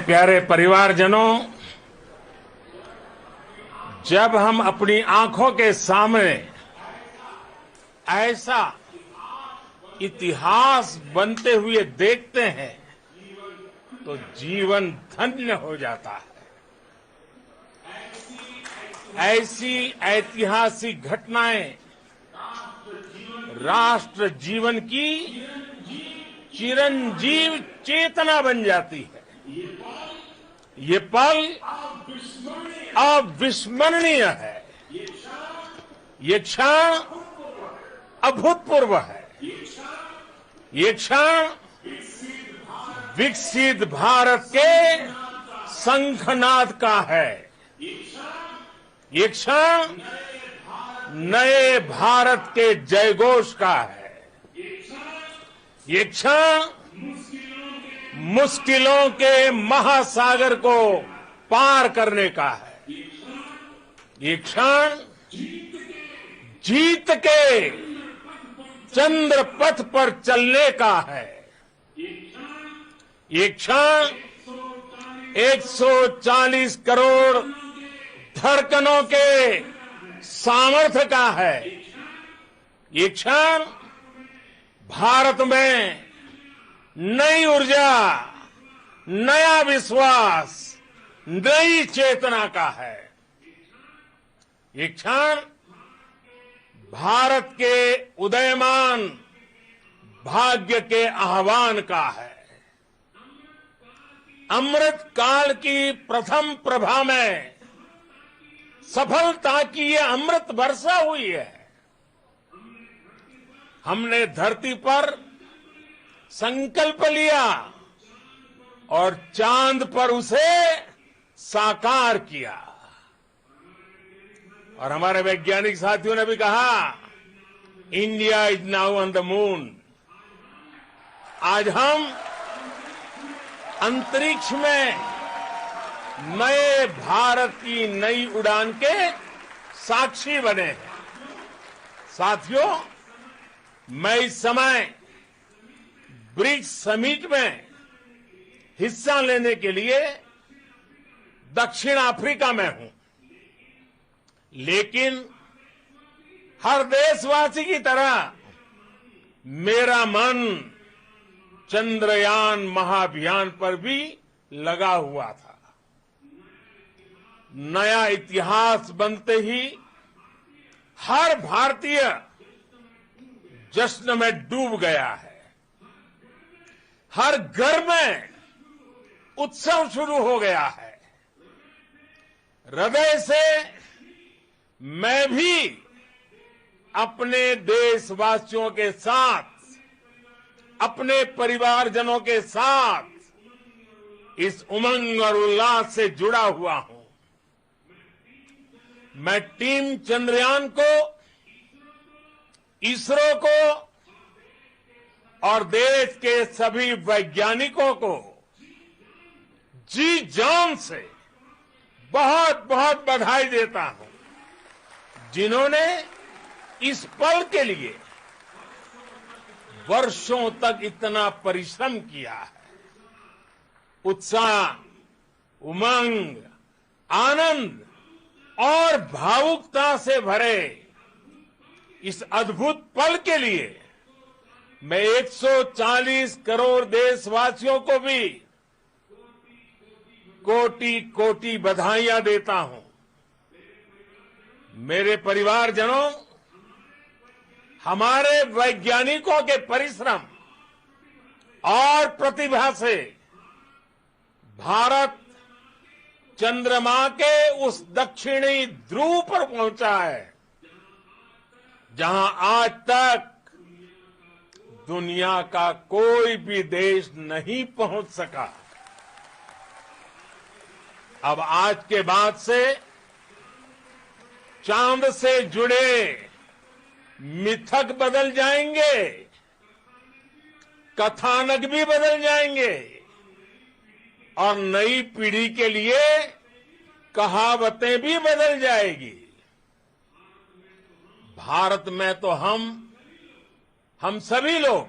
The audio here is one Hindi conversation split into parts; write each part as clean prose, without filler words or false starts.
प्यारे परिवारजनों, जब हम अपनी आंखों के सामने ऐसा इतिहास बनते हुए देखते हैं तो जीवन धन्य हो जाता है। ऐसी ऐतिहासिक घटनाएं राष्ट्र जीवन की चिरंजीव चेतना बन जाती है। ये पल अविस्मरणीय है। ये क्षण अभूतपूर्व है। ये क्षण विकसित भारत के शंखनाद का है। ये क्षण नए भारत के जयघोष का है। ये क्षण मुश्किलों के महासागर को पार करने का है। ये क्षण जीत के चंद्र पथ पर चलने का है। ये क्षण 140 करोड़ धड़कनों के सामर्थ्य का है। ये क्षण भारत में नई ऊर्जा, नया विश्वास, नई चेतना का है। ये क्षण भारत के उदयमान भाग्य के आह्वान का है। अमृत काल की प्रथम प्रभा में सफलता की ये अमृत वर्षा हुई है। हमने धरती पर संकल्प लिया और चांद पर उसे साकार किया। और हमारे वैज्ञानिक साथियों ने भी कहा, India is now on the moon. आज हम अंतरिक्ष में नए भारत की नई उड़ान के साक्षी बने हैं। साथियों, मैं इस समय ब्रिक्स समिट में हिस्सा लेने के लिए दक्षिण अफ्रीका में हूं, लेकिन हर देशवासी की तरह मेरा मन चंद्रयान महाअभियान पर भी लगा हुआ था। नया इतिहास बनते ही हर भारतीय जश्न में डूब गया है। हर घर में उत्सव शुरू हो गया है। हृदय से मैं भी अपने देशवासियों के साथ, अपने परिवारजनों के साथ इस उमंग और उल्लास से जुड़ा हुआ हूं। मैं टीम चंद्रयान को, इसरो को और देश के सभी वैज्ञानिकों को जी जान से बहुत बहुत बधाई देता हूं, जिन्होंने इस पल के लिए वर्षों तक इतना परिश्रम किया है। उत्साह, उमंग, आनंद और भावुकता से भरे इस अद्भुत पल के लिए मैं 140 करोड़ देशवासियों को भी कोटि कोटि बधाइयां देता हूं। मेरे परिवारजनों, हमारे वैज्ञानिकों के परिश्रम और प्रतिभा से भारत चंद्रमा के उस दक्षिणी ध्रुव पर पहुंचा है, जहां आज तक दुनिया का कोई भी देश नहीं पहुंच सका। अब आज के बाद से चांद से जुड़े मिथक बदल जाएंगे, कथानक भी बदल जाएंगे और नई पीढ़ी के लिए कहावतें भी बदल जाएगी। भारत में तो हम सभी लोग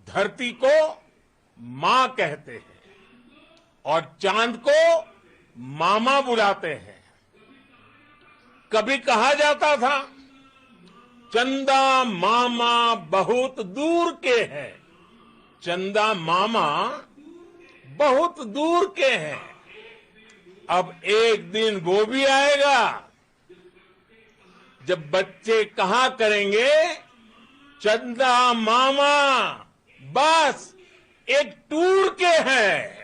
धरती को मां कहते हैं और चांद को मामा बुलाते हैं। कभी कहा जाता था चंदा मामा बहुत दूर के हैं। चंदा मामा बहुत दूर के हैं। अब एक दिन वो भी आएगा जब बच्चे कहा करेंगे चंदा मामा बस एक टूर के हैं।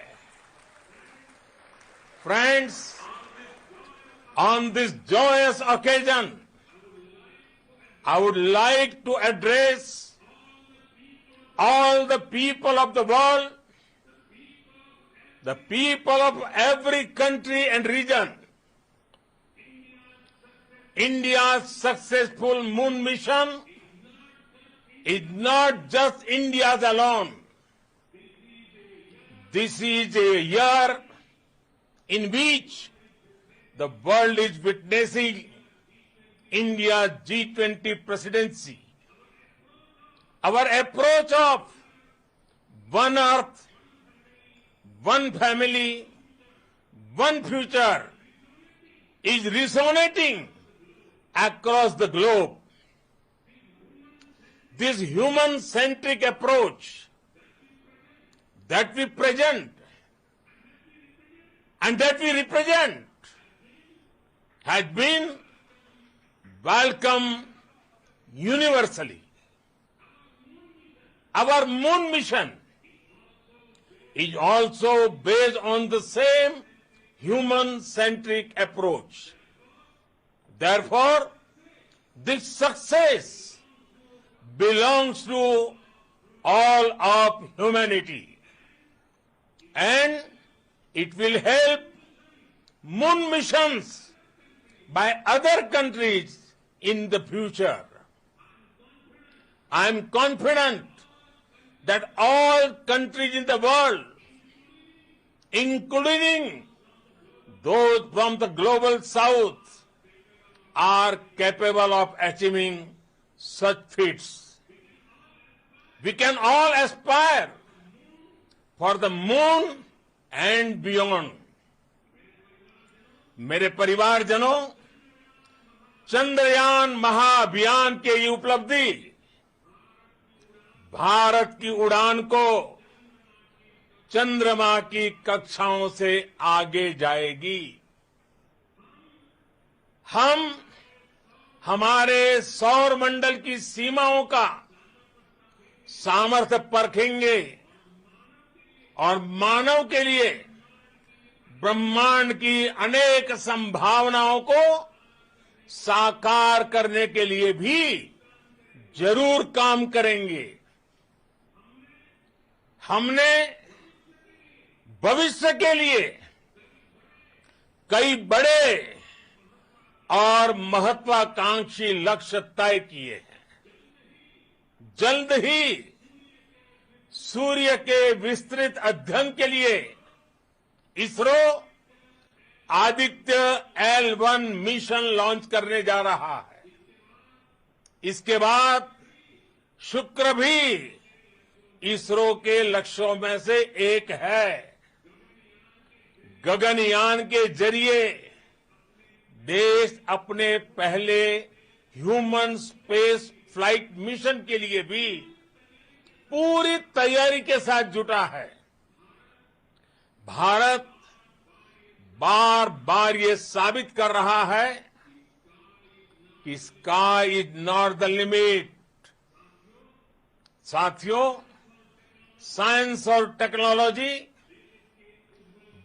Friends, on this joyous occasion, I would like to address all the people of the world, the people of every country and region. India's successful moon mission is not just India's alone. This is a year in which the world is witnessing India's G20 presidency. Our approach of one earth, one family, one future is resonating across the globe. This human-centric approach that we present and that we represent has been welcomed universally. Our moon mission is also based on the same human-centric approach. Therefore, this success belongs to all of humanity, and it will help moon missions by other countries in the future. I am confident that all countries in the world, including those from the global south, are capable of achieving such feats. We can all aspire for the moon and beyond. मेरे परिवारजनों, चंद्रयान महाअभियान की ये उपलब्धि भारत की उड़ान को चंद्रमा की कक्षाओं से आगे जाएगी। हम हमारे सौर मंडल की सीमाओं का सामर्थ्य परखेंगे और मानव के लिए ब्रह्मांड की अनेक संभावनाओं को साकार करने के लिए भी जरूर काम करेंगे। हमने भविष्य के लिए कई बड़े और महत्वाकांक्षी लक्ष्य तय किए हैं। जल्द ही सूर्य के विस्तृत अध्ययन के लिए ISRO Aditya L1 mission launch करने जा रहा है। इसके बाद शुक्र भी इसरो के लक्ष्यों में से एक है। गगनयान के जरिए देश अपने पहले ह्यूमन स्पेस फ्लाइट मिशन के लिए भी पूरी तैयारी के साथ जुटा है। भारत बार बार ये साबित कर रहा है कि sky is not the limit. साथियों, साइंस और टेक्नोलॉजी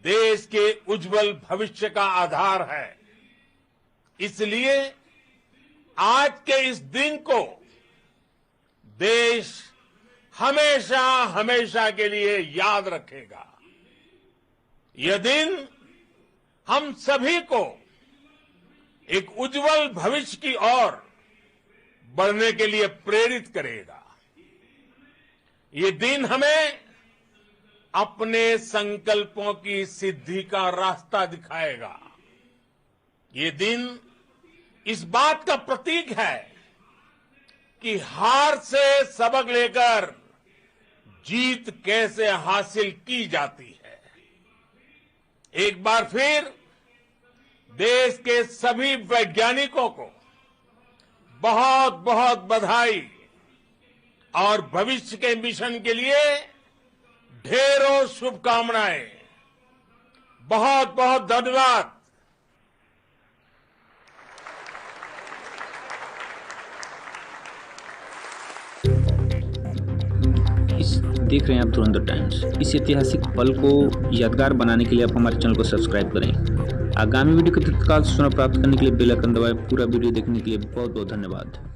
देश के उज्जवल भविष्य का आधार है। इसलिए आज के इस दिन को देश हमेशा हमेशा के लिए याद रखेगा। यह दिन हम सभी को एक उज्जवल भविष्य की ओर बढ़ने के लिए प्रेरित करेगा। ये दिन हमें अपने संकल्पों की सिद्धि का रास्ता दिखाएगा। ये दिन इस बात का प्रतीक है कि हार से सबक लेकर जीत कैसे हासिल की जाती है। एक बार फिर देश के सभी वैज्ञानिकों को बहुत बहुत बधाई और भविष्य के मिशन के लिए ढेरों शुभकामनाएं। बहुत बहुत धन्यवाद। देख रहे हैं आप धुरंधर टाइम्स। इस ऐतिहासिक पल को यादगार बनाने के लिए आप हमारे चैनल को सब्सक्राइब करें। आगामी वीडियो के तत्काल सूचना प्राप्त करने के लिए बेल आइकन दबाएं। पूरा वीडियो देखने के लिए बहुत बहुत धन्यवाद।